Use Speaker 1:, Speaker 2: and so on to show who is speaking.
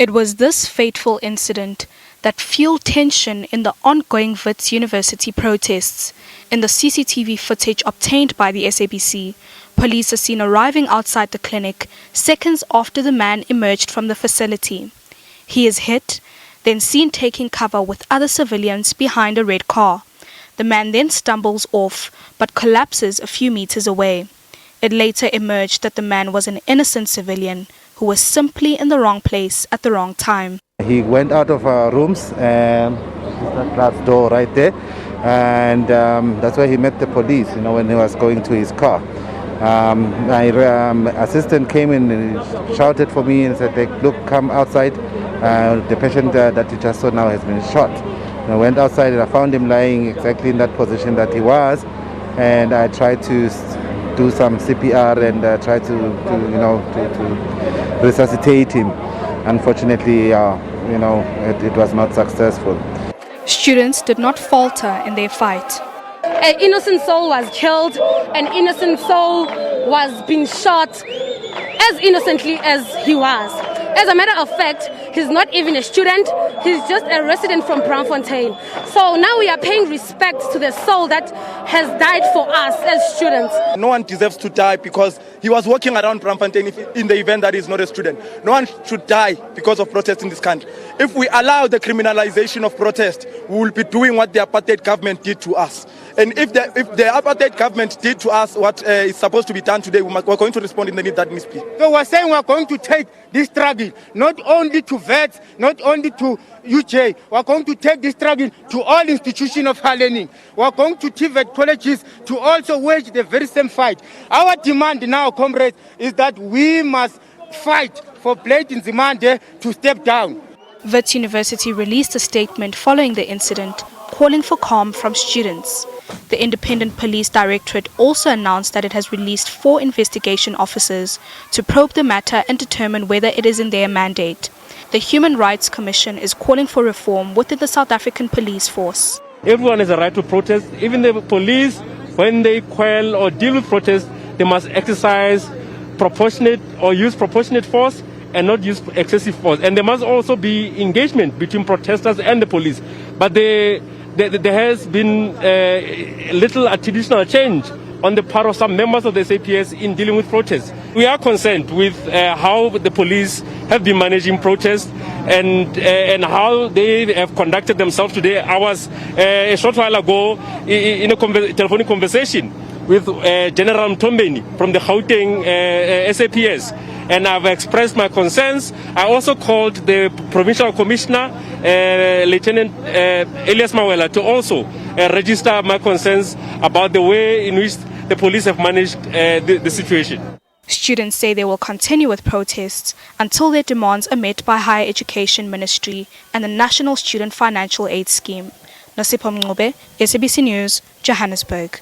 Speaker 1: It was this fateful incident that fueled tension in the ongoing Wits University protests. In the CCTV footage obtained by the SABC, police are seen arriving outside the clinic seconds after the man emerged from the facility. He is hit, then seen taking cover with other civilians behind a red car. The man then stumbles off but collapses a few meters away. It later emerged that the man was an innocent civilian who was simply in the wrong place at the wrong time.
Speaker 2: He went out of our rooms and that glass door right there, and that's where he met the police, when he was going to his car. My assistant came in and shouted for me and said, look, come outside. The patient that you just saw now has been shot. I went outside and I found him lying exactly in that position that he was, and I tried to do some CPR and try to resuscitate him. Unfortunately, it was not successful.
Speaker 1: Students did not falter in their fight.
Speaker 3: An innocent soul was killed, an innocent soul was being shot as innocently as he was. As a matter of fact, he's not even a student, he's just a resident from Braamfontein. So now we are paying respect to the soul that has died for us as students.
Speaker 4: No one deserves to die because he was walking around Braamfontein in the event that he's not a student. No one should die because of protest in this country. If we allow the criminalization of protest, we will be doing what the apartheid government did to us. And if the apartheid government did to us what is supposed to be done today, we're going to respond in the need that needs to be.
Speaker 5: So we're saying we're going to take this struggle, not only to vets, not only to UJ, we're going to take this struggle to all institutions of higher learning. We're going to TVET colleges to also wage the very same fight. Our demand now, comrades, is that we must fight for Blade Nzimande to step down.
Speaker 1: Wits University released a statement following the incident, calling for calm from students. The Independent Police Directorate also announced that it has released 4 investigation officers to probe the matter and determine whether it is in their mandate. The Human Rights Commission is calling for reform within the South African police force.
Speaker 6: Everyone has a right to protest. Even the police, when they quell or deal with protest, they must exercise proportionate or use proportionate force and not use excessive force. And there must also be engagement between protesters and the police. But there has been little additional change on the part of some members of the SAPS in dealing with protests. We are concerned with how the police have been managing protests and how they have conducted themselves today. I was a short while ago in a telephonic conversation with General Mtombeni from the Gauteng SAPS, and I've expressed my concerns. I also called the Provincial Commissioner, Lieutenant Elias Mawela, to also register my concerns about the way in which the police have managed the situation.
Speaker 1: Students say they will continue with protests until their demands are met by Higher Education Ministry and the National Student Financial Aid Scheme. Nosipho Mncube, SABC News, Johannesburg.